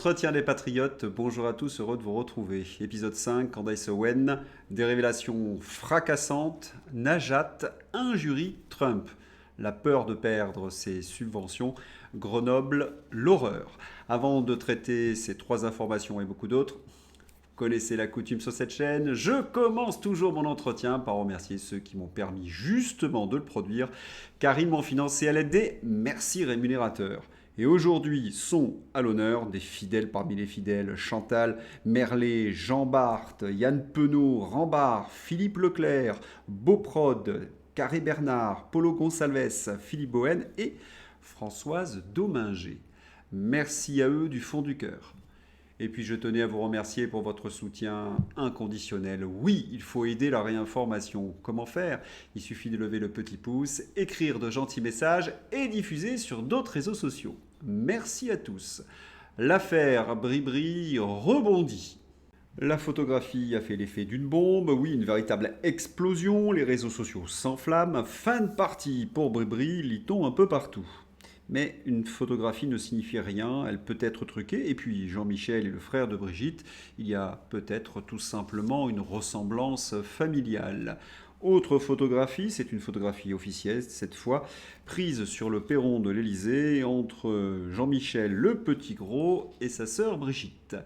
L'entretien des patriotes, bonjour à tous, heureux de vous retrouver. Épisode 5, Candace Owen, des révélations fracassantes, Najat injurie Trump, la peur de perdre ses subventions, Grenoble, l'horreur. Avant de traiter ces trois informations et beaucoup d'autres, connaissez la coutume sur cette chaîne, je commence toujours mon entretien par remercier ceux qui m'ont permis justement de le produire, car ils m'ont financé à l'aide des merci rémunérateurs. Et aujourd'hui sont à l'honneur des fidèles parmi les fidèles, Chantal, Merlet, Jean Barthes, Yann Penaud, Rambard, Philippe Leclerc, Beauprod, Carré Bernard, Polo Gonçalves, Philippe Bohen et Françoise Dominger. Merci à eux du fond du cœur. Et puis je tenais à vous remercier pour votre soutien inconditionnel. Oui, il faut aider la réinformation. Comment faire? Il suffit de lever le petit pouce, écrire de gentils messages et diffuser sur d'autres réseaux sociaux. Merci à tous. L'affaire Bribri rebondit. La photographie a fait l'effet d'une bombe, oui, une véritable explosion, les réseaux sociaux s'enflamment, fin de partie pour Bribri, lit-on un peu partout. Mais une photographie ne signifie rien, elle peut être truquée, et puis Jean-Michel est le frère de Brigitte, il y a peut-être tout simplement une ressemblance familiale. Autre photographie, c'est une photographie officielle cette fois, prise sur le perron de l'Élysée entre Jean-Michel le petit gros et sa sœur Brigitte.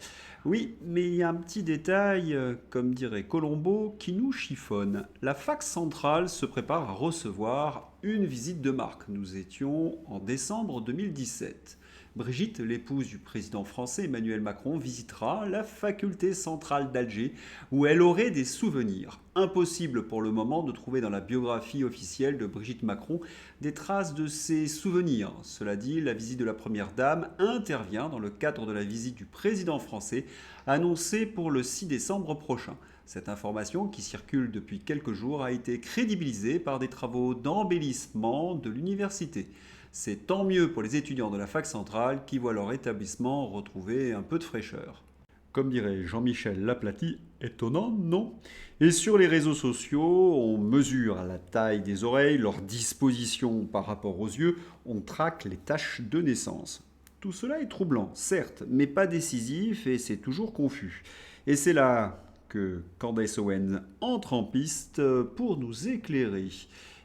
Oui, mais il y a un petit détail, comme dirait Colombo, qui nous chiffonne. La fac centrale se prépare à recevoir une visite de marque. Nous étions en décembre 2017. Brigitte, l'épouse du président français Emmanuel Macron, visitera la faculté centrale d'Alger où elle aurait des souvenirs. Impossible pour le moment de trouver dans la biographie officielle de Brigitte Macron des traces de ses souvenirs. Cela dit, la visite de la première dame intervient dans le cadre de la visite du président français annoncée pour le 6 décembre prochain. Cette information, qui circule depuis quelques jours, a été crédibilisée par des travaux d'embellissement de l'université. C'est tant mieux pour les étudiants de la fac centrale qui voient leur établissement retrouver un peu de fraîcheur. Comme dirait Jean-Michel Laplaty, étonnant, non? Et sur les réseaux sociaux, on mesure la taille des oreilles, leur disposition par rapport aux yeux, on traque les taches de naissance. Tout cela est troublant, certes, mais pas décisif et c'est toujours confus. Et c'est là que Candace Owen entre en piste pour nous éclairer,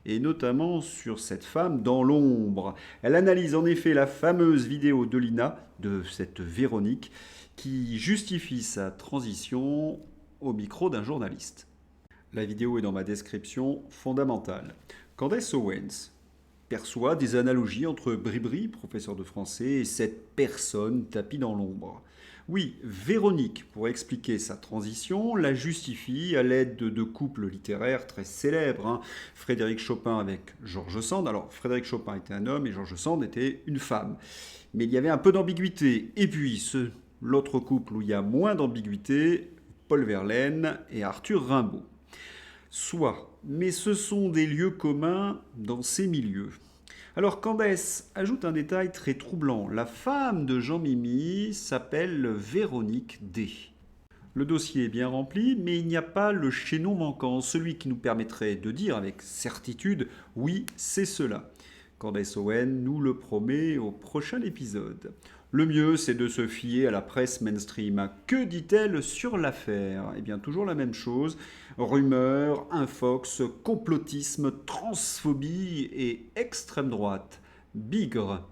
et notamment sur cette femme dans l'ombre. Elle analyse en effet la fameuse vidéo de Lina, de cette Véronique, qui justifie sa transition au micro d'un journaliste. La vidéo est dans ma description fondamentale. Candace Owens perçoit des analogies entre Bribri, professeur de français, et cette personne tapie dans l'ombre. Oui, Véronique, pour expliquer sa transition, la justifie à l'aide de deux couples littéraires très célèbres. Frédéric Chopin avec George Sand. Alors, Frédéric Chopin était un homme et George Sand était une femme. Mais il y avait un peu d'ambiguïté. Et puis, l'autre couple où il y a moins d'ambiguïté, Paul Verlaine et Arthur Rimbaud. Soit, mais ce sont des lieux communs dans ces milieux. Alors Candace ajoute un détail très troublant. La femme de Jean-Mimi s'appelle Véronique D. Le dossier est bien rempli, mais il n'y a pas le chaînon manquant, celui qui nous permettrait de dire avec certitude « oui, c'est cela ». Candace Owen nous le promet au prochain épisode. Le mieux, c'est de se fier à la presse mainstream. Que dit-elle sur l'affaire? Eh bien, toujours la même chose. Rumeurs, infox, complotisme, transphobie et extrême droite. Bigre.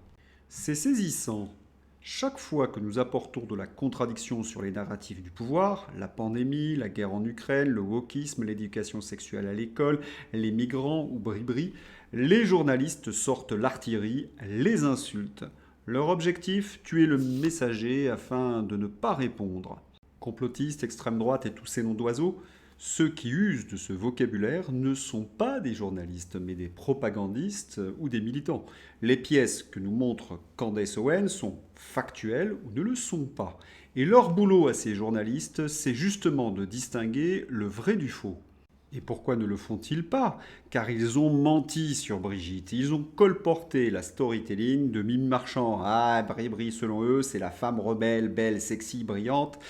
C'est saisissant. Chaque fois que nous apportons de la contradiction sur les narratifs du pouvoir, la pandémie, la guerre en Ukraine, le wokisme, l'éducation sexuelle à l'école, les migrants ou Bribri, les journalistes sortent l'artillerie, les insultes. Leur objectif, tuer le messager afin de ne pas répondre. Complotistes, extrême droite et tous ces noms d'oiseaux, ceux qui usent de ce vocabulaire ne sont pas des journalistes, mais des propagandistes ou des militants. Les pièces que nous montre Candace Owen sont factuelles ou ne le sont pas. Et leur boulot à ces journalistes, c'est justement de distinguer le vrai du faux. Et pourquoi ne le font-ils pas? Car ils ont menti sur Brigitte. Ils ont colporté la storytelling de Mime Marchand. Ah, Bribri, selon eux, c'est la femme rebelle, belle, sexy, brillante,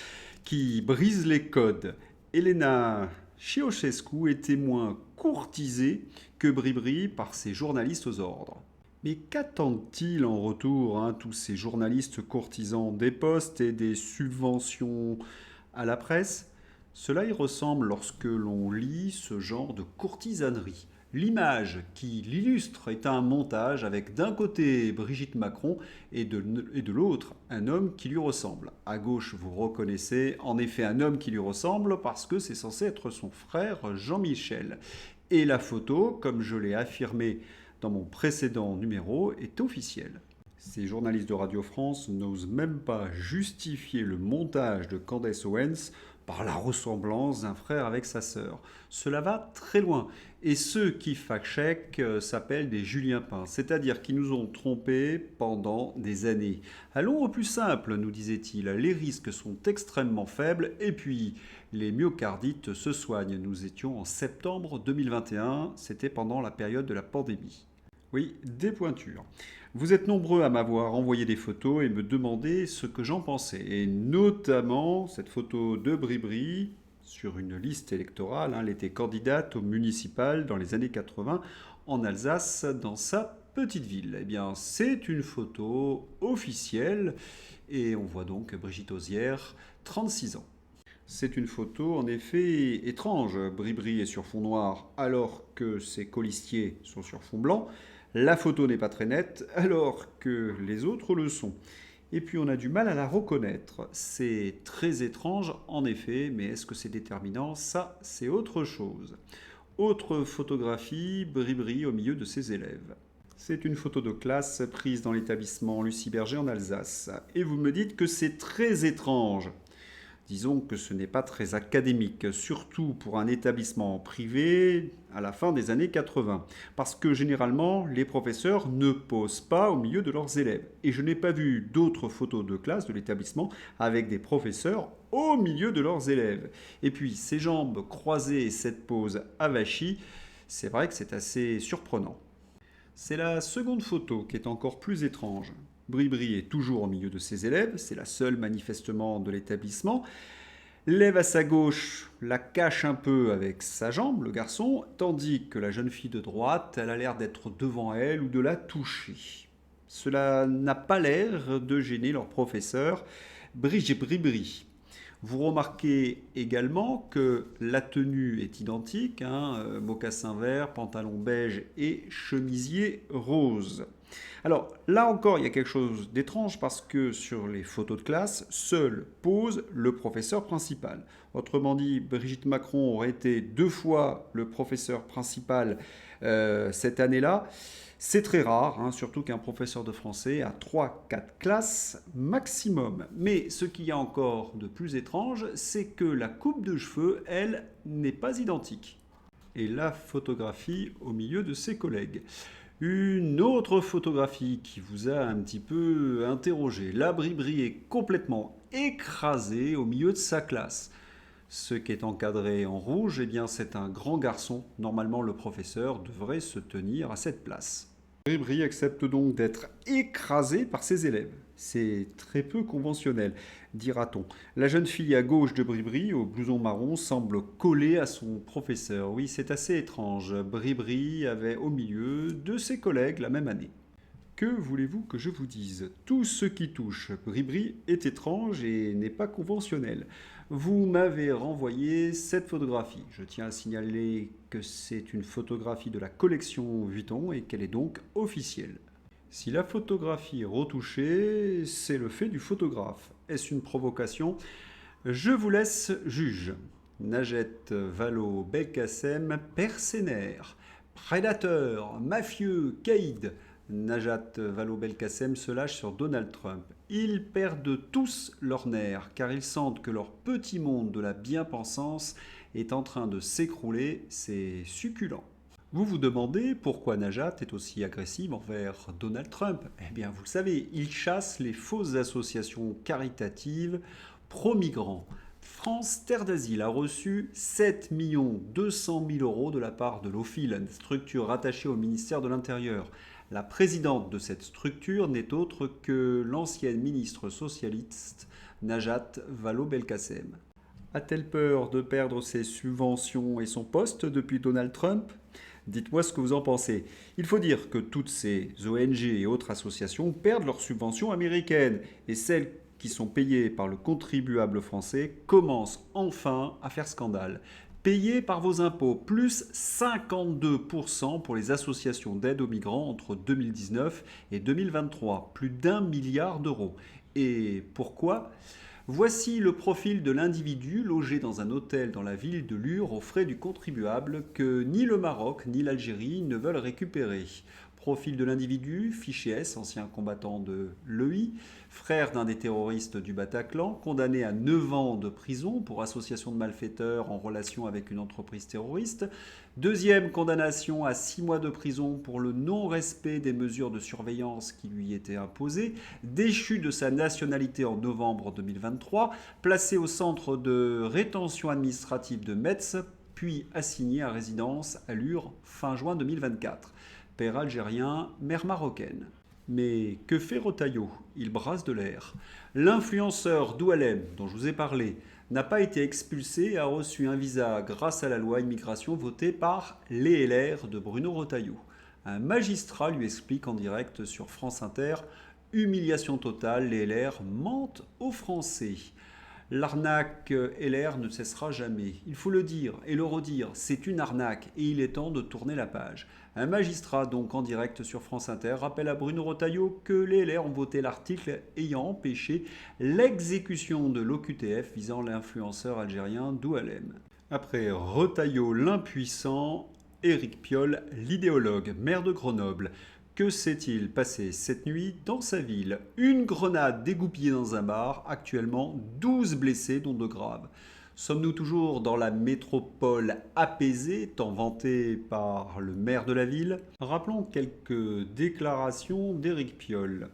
qui brise les codes. Elena Ceausescu était moins courtisée que Bribri par ses journalistes aux ordres. Mais qu'attendent-ils en retour, hein, tous ces journalistes courtisans des postes et des subventions à la presse? Cela y ressemble lorsque l'on lit ce genre de courtisanerie. L'image qui l'illustre est un montage avec d'un côté Brigitte Macron et de l'autre un homme qui lui ressemble. À gauche, vous reconnaissez en effet un homme qui lui ressemble parce que c'est censé être son frère Jean-Michel. Et la photo, comme je l'ai affirmé dans mon précédent numéro, est officielle. Ces journalistes de Radio France n'osent même pas justifier le montage de Candace Owens par la ressemblance d'un frère avec sa sœur. Cela va très loin. Et ceux qui fact-check s'appellent des Julien Pin, c'est-à-dire qui nous ont trompés pendant des années. Allons au plus simple, nous disait-il, les risques sont extrêmement faibles et puis les myocardites se soignent. Nous étions en septembre 2021, c'était pendant la période de la pandémie. Oui, des pointures. Vous êtes nombreux à m'avoir envoyé des photos et me demander ce que j'en pensais. Et notamment cette photo de Bribri sur une liste électorale. Elle était candidate au municipal dans les années 80 en Alsace, dans sa petite ville. Eh bien, c'est une photo officielle et on voit donc Brigitte Osière, 36 ans. C'est une photo en effet étrange. Bribri est sur fond noir alors que ses colistiers sont sur fond blanc. La photo n'est pas très nette alors que les autres le sont. Et puis on a du mal à la reconnaître. C'est très étrange en effet, mais est-ce que c'est déterminant? Ça, c'est autre chose. Autre photographie, Bribri au milieu de ses élèves. C'est une photo de classe prise dans l'établissement Lucie Berger en Alsace. Et vous me dites que c'est très étrange. Disons que ce n'est pas très académique, surtout pour un établissement privé à la fin des années 80. Parce que généralement, les professeurs ne posent pas au milieu de leurs élèves. Et je n'ai pas vu d'autres photos de classe de l'établissement avec des professeurs au milieu de leurs élèves. Et puis, ces jambes croisées et cette pose avachie, c'est vrai que c'est assez surprenant. C'est la seconde photo qui est encore plus étrange. Bribri est toujours au milieu de ses élèves, c'est la seule manifestement de l'établissement. L'élève à sa gauche la cache un peu avec sa jambe, le garçon, tandis que la jeune fille de droite, elle a l'air d'être devant elle ou de la toucher. Cela n'a pas l'air de gêner leur professeur, Brigitte Bribri. Vous remarquez également que la tenue est identique, mocassin vert, pantalon beige et chemisier rose. Alors là encore, il y a quelque chose d'étrange parce que sur les photos de classe, seul pose le professeur principal. Autrement dit, Brigitte Macron aurait été 2 fois le professeur principal cette année-là. C'est très rare, surtout qu'un professeur de français a 3-4 classes maximum. Mais ce qu'il y a encore de plus étrange, c'est que la coupe de cheveux, elle, n'est pas identique. Et la photographie au milieu de ses collègues. Une autre photographie qui vous a un petit peu interrogé. La Bribri est complètement écrasée au milieu de sa classe. Ce qui est encadré en rouge, eh bien, c'est un grand garçon. Normalement, le professeur devrait se tenir à cette place. Bribri accepte donc d'être écrasé par ses élèves. C'est très peu conventionnel, dira-t-on. La jeune fille à gauche de Bribri, au blouson marron, semble collée à son professeur. Oui, c'est assez étrange. Bribri avait au milieu de ses collègues la même année. Que voulez-vous que je vous dise? Tout ce qui touche Bribri est étrange et n'est pas conventionnel. Vous m'avez renvoyé cette photographie. Je tiens à signaler que c'est une photographie de la collection Vuitton et qu'elle est donc officielle. Si la photographie est retouchée, c'est le fait du photographe. Est-ce une provocation? Je vous laisse juge. Najat Vallaud-Belkacem, mercenaire, prédateur, mafieux, caïd. Najat Vallaud-Belkacem se lâche sur Donald Trump. Ils perdent tous leurs nerfs car ils sentent que leur petit monde de la bien-pensance est en train de s'écrouler. C'est succulent. Vous vous demandez pourquoi Najat est aussi agressive envers Donald Trump. Eh bien, vous le savez, il chasse les fausses associations caritatives pro-migrants. France Terre d'Asile a reçu 7 200 000 euros de la part de l'OFIL, une structure rattachée au ministère de l'Intérieur. La présidente de cette structure n'est autre que l'ancienne ministre socialiste Najat Vallaud-Belkacem. A-t-elle peur de perdre ses subventions et son poste depuis Donald Trump? Dites-moi ce que vous en pensez. Il faut dire que toutes ces ONG et autres associations perdent leurs subventions américaines et celles qui sont payées par le contribuable français commencent enfin à faire scandale. Payées par vos impôts, plus 52% pour les associations d'aide aux migrants entre 2019 et 2023, plus d'1 milliard d'euros. Et pourquoi? Voici le profil de l'individu logé dans un hôtel dans la ville de Lure aux frais du contribuable que ni le Maroc ni l'Algérie ne veulent récupérer. Profil de l'individu, fiché S, ancien combattant de l'EI, frère d'un des terroristes du Bataclan, condamné à 9 ans de prison pour association de malfaiteurs en relation avec une entreprise terroriste. Deuxième condamnation à 6 mois de prison pour le non-respect des mesures de surveillance qui lui étaient imposées. Déchu de sa nationalité en novembre 2023, placé au centre de rétention administrative de Metz, puis assigné à résidence à Lure fin juin 2024. Père algérien, mère marocaine. Mais que fait Retailleau? Il brasse de l'air. L'influenceur Doualem, dont je vous ai parlé, n'a pas été expulsé et a reçu un visa grâce à la loi immigration votée par les LR de Bruno Retailleau. Un magistrat lui explique en direct sur France Inter: humiliation totale, les LR mentent aux Français. L'arnaque LR ne cessera jamais. Il faut le dire et le redire, c'est une arnaque et il est temps de tourner la page. Un magistrat, donc en direct sur France Inter, rappelle à Bruno Retailleau que les LR ont voté l'article ayant empêché l'exécution de l'OQTF visant l'influenceur algérien Doualem. Après Retailleau l'impuissant, Éric Piolle l'idéologue, maire de Grenoble. Que s'est-il passé cette nuit dans sa ville? Une grenade dégoupillée dans un bar, actuellement 12 blessés dont de graves. Sommes-nous toujours dans la métropole apaisée, tant vantée par le maire de la ville? Rappelons quelques déclarations d'Éric Piolle.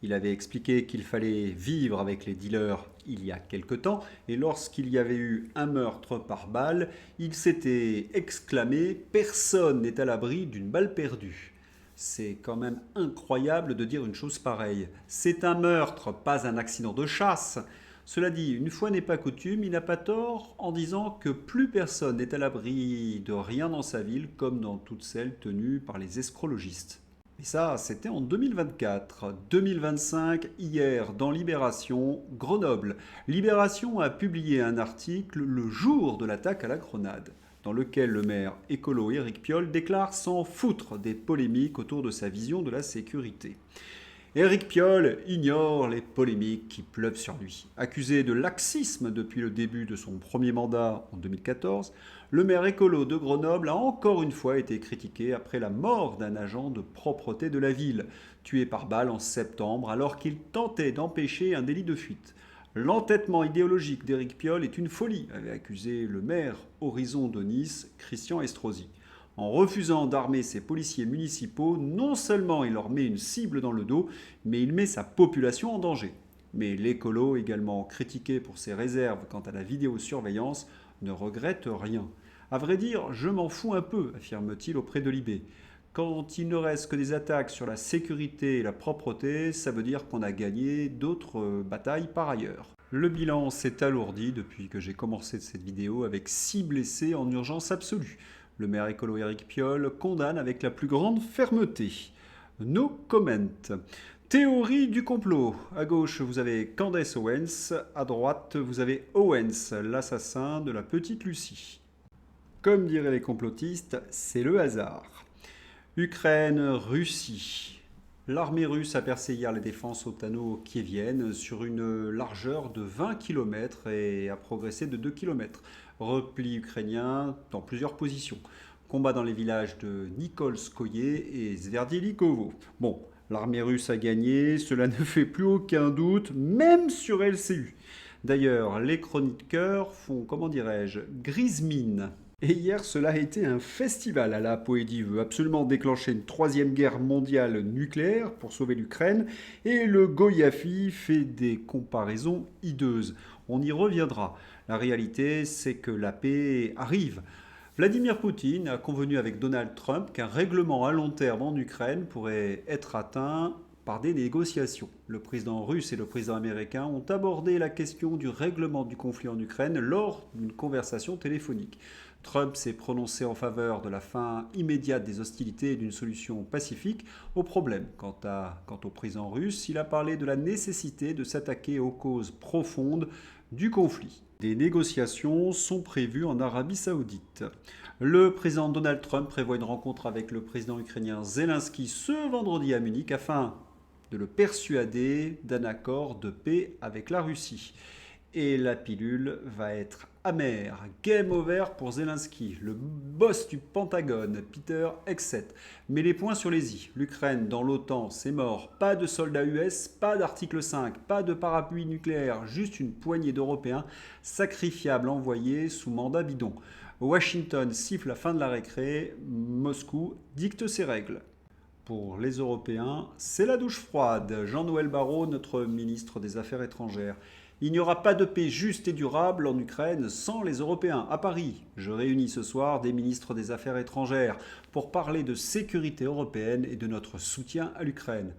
Il avait expliqué qu'il fallait vivre avec les dealers il y a quelque temps, et lorsqu'il y avait eu un meurtre par balle, il s'était exclamé: personne n'est à l'abri d'une balle perdue. C'est quand même incroyable de dire une chose pareille. C'est un meurtre, pas un accident de chasse. Cela dit, une fois n'est pas coutume, il n'a pas tort en disant que plus personne n'est à l'abri de rien dans sa ville, comme dans toutes celles tenues par les escrologistes. Et ça, c'était en 2024. 2025, hier, dans Libération, Grenoble. Libération a publié un article le jour de l'attaque à la grenade, dans lequel le maire écolo Éric Piolle déclare s'en foutre des polémiques autour de sa vision de la sécurité. Éric Piolle ignore les polémiques qui pleuvent sur lui. Accusé de laxisme depuis le début de son premier mandat en 2014, le maire écolo de Grenoble a encore une fois été critiqué après la mort d'un agent de propreté de la ville, tué par balle en septembre alors qu'il tentait d'empêcher un délit de fuite. L'entêtement idéologique d'Éric Piolle est une folie, avait accusé le maire Horizon de Nice, Christian Estrosi. En refusant d'armer ses policiers municipaux, non seulement il leur met une cible dans le dos, mais il met sa population en danger. Mais l'écolo, également critiqué pour ses réserves quant à la vidéosurveillance, ne regrette rien. À vrai dire, je m'en fous un peu, affirme-t-il auprès de Libé. Quand il ne reste que des attaques sur la sécurité et la propreté, ça veut dire qu'on a gagné d'autres batailles par ailleurs. Le bilan s'est alourdi depuis que j'ai commencé cette vidéo avec 6 blessés en urgence absolue. Le maire écolo Éric Piolle condamne avec la plus grande fermeté. No comment. Théorie du complot. À gauche, vous avez Candace Owens. À droite, vous avez Owens, l'assassin de la petite Lucie. Comme diraient les complotistes, c'est le hasard. Ukraine-Russie. L'armée russe a percé hier les défenses ottano-kieviennes sur une largeur de 20 km et a progressé de 2 km. Repli ukrainien dans plusieurs positions. Combat dans les villages de Nikolskoye et Sverdlikovo. Bon, l'armée russe a gagné, cela ne fait plus aucun doute, même sur LCU. D'ailleurs, les chroniqueurs font, comment dirais-je, grise mine. Et hier, cela a été un festival. La Poédie veut absolument déclencher une troisième guerre mondiale nucléaire pour sauver l'Ukraine. Et le Goyafi fait des comparaisons hideuses. On y reviendra. La réalité, c'est que la paix arrive. Vladimir Poutine a convenu avec Donald Trump qu'un règlement à long terme en Ukraine pourrait être atteint par des négociations. Le président russe et le président américain ont abordé la question du règlement du conflit en Ukraine lors d'une conversation téléphonique. Trump s'est prononcé en faveur de la fin immédiate des hostilités et d'une solution pacifique au problème. Quant au président russe, il a parlé de la nécessité de s'attaquer aux causes profondes du conflit. Des négociations sont prévues en Arabie Saoudite. Le président Donald Trump prévoit une rencontre avec le président ukrainien Zelensky ce vendredi à Munich afin de le persuader d'un accord de paix avec la Russie. Et la pilule va être amère. Game over pour Zelensky. Le boss du Pentagone, Peter Hegseth, met les points sur les i. L'Ukraine dans l'OTAN, c'est mort. Pas de soldats US, pas d'article 5, pas de parapluie nucléaire, juste une poignée d'Européens sacrifiables envoyés sous mandat bidon. Washington siffle la fin de la récré, Moscou dicte ses règles. Pour les Européens, c'est la douche froide. Jean-Noël Barrot, notre ministre des Affaires étrangères. Il n'y aura pas de paix juste et durable en Ukraine sans les Européens. À Paris, je réunis ce soir des ministres des Affaires étrangères pour parler de sécurité européenne et de notre soutien à l'Ukraine.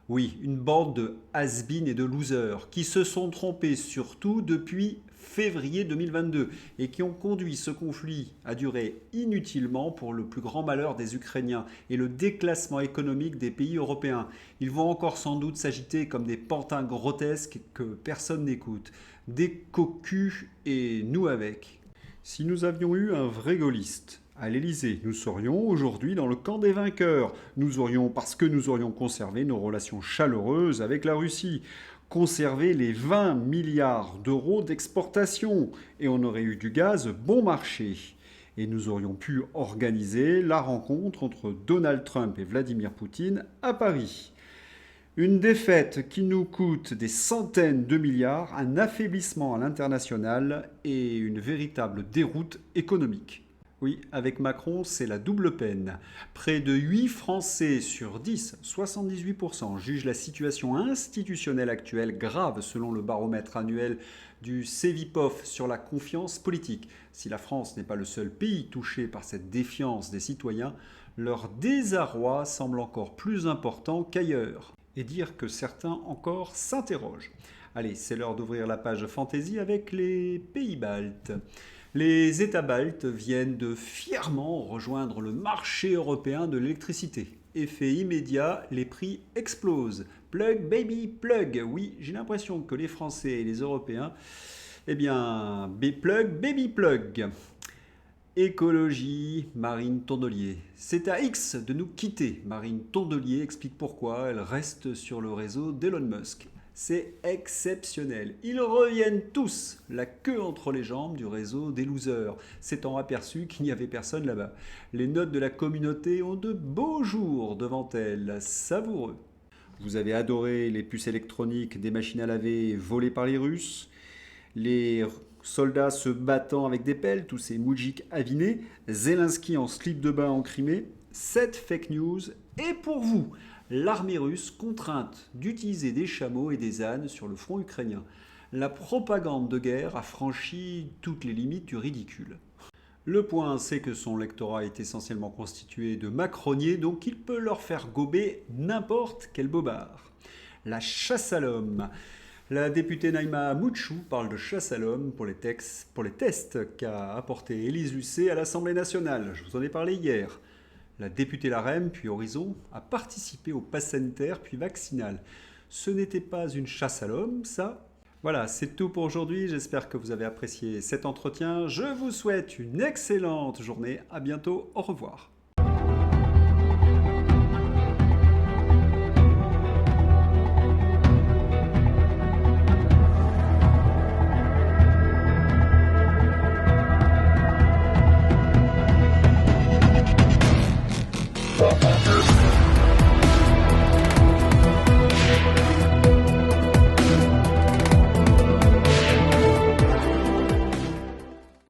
Oui, une bande de has-been et de losers qui se sont trompés surtout depuis février 2022 et qui ont conduit ce conflit à durer inutilement pour le plus grand malheur des Ukrainiens et le déclassement économique des pays européens. Ils vont encore sans doute s'agiter comme des pantins grotesques que personne n'écoute. Des cocus et nous avec. Si nous avions eu un vrai gaulliste à l'Élysée, nous serions aujourd'hui dans le camp des vainqueurs. Parce que nous aurions conservé nos relations chaleureuses avec la Russie, conservé les 20 milliards d'euros d'exportation, et on aurait eu du gaz bon marché. Et nous aurions pu organiser la rencontre entre Donald Trump et Vladimir Poutine à Paris. Une défaite qui nous coûte des centaines de milliards, un affaiblissement à l'international et une véritable déroute économique. Oui, avec Macron, c'est la double peine. Près de 8 Français sur 10, 78%, jugent la situation institutionnelle actuelle grave selon le baromètre annuel du Cevipof sur la confiance politique. Si la France n'est pas le seul pays touché par cette défiance des citoyens, leur désarroi semble encore plus important qu'ailleurs. Et dire que certains encore s'interrogent. Allez, c'est l'heure d'ouvrir la page fantaisie avec les pays baltes. Les États baltes viennent de fièrement rejoindre le marché européen de l'électricité. Effet immédiat, les prix explosent. Plug baby plug. Oui, j'ai l'impression que les Français et les Européens, plug baby plug. Écologie, Marine Tondelier. C'est à X de nous quitter. Marine Tondelier explique pourquoi elle reste sur le réseau d'Elon Musk. C'est exceptionnel. Ils reviennent tous, la queue entre les jambes du réseau des losers, s'étant aperçu qu'il n'y avait personne là-bas. Les notes de la communauté ont de beaux jours devant elles, savoureux. Vous avez adoré les puces électroniques des machines à laver volées par les Russes, les soldats se battant avec des pelles, tous ces moujiks avinés, Zelensky en slip de bain en Crimée. Cette fake news est pour vous. L'armée russe contrainte d'utiliser des chameaux et des ânes sur le front ukrainien. La propagande de guerre a franchi toutes les limites du ridicule. Le point, c'est que son lectorat est essentiellement constitué de macroniers, donc il peut leur faire gober n'importe quel bobard. La chasse à l'homme. La députée Naïma Mouchou parle de chasse à l'homme pour les tests qu'a apporté Élise Lucet à l'Assemblée nationale. Je vous en ai parlé hier. La députée LaREM, puis Horizon, a participé au pass sanitaire puis vaccinal. Ce n'était pas une chasse à l'homme, ça. Voilà, c'est tout pour aujourd'hui. J'espère que vous avez apprécié cet entretien. Je vous souhaite une excellente journée. À bientôt. Au revoir.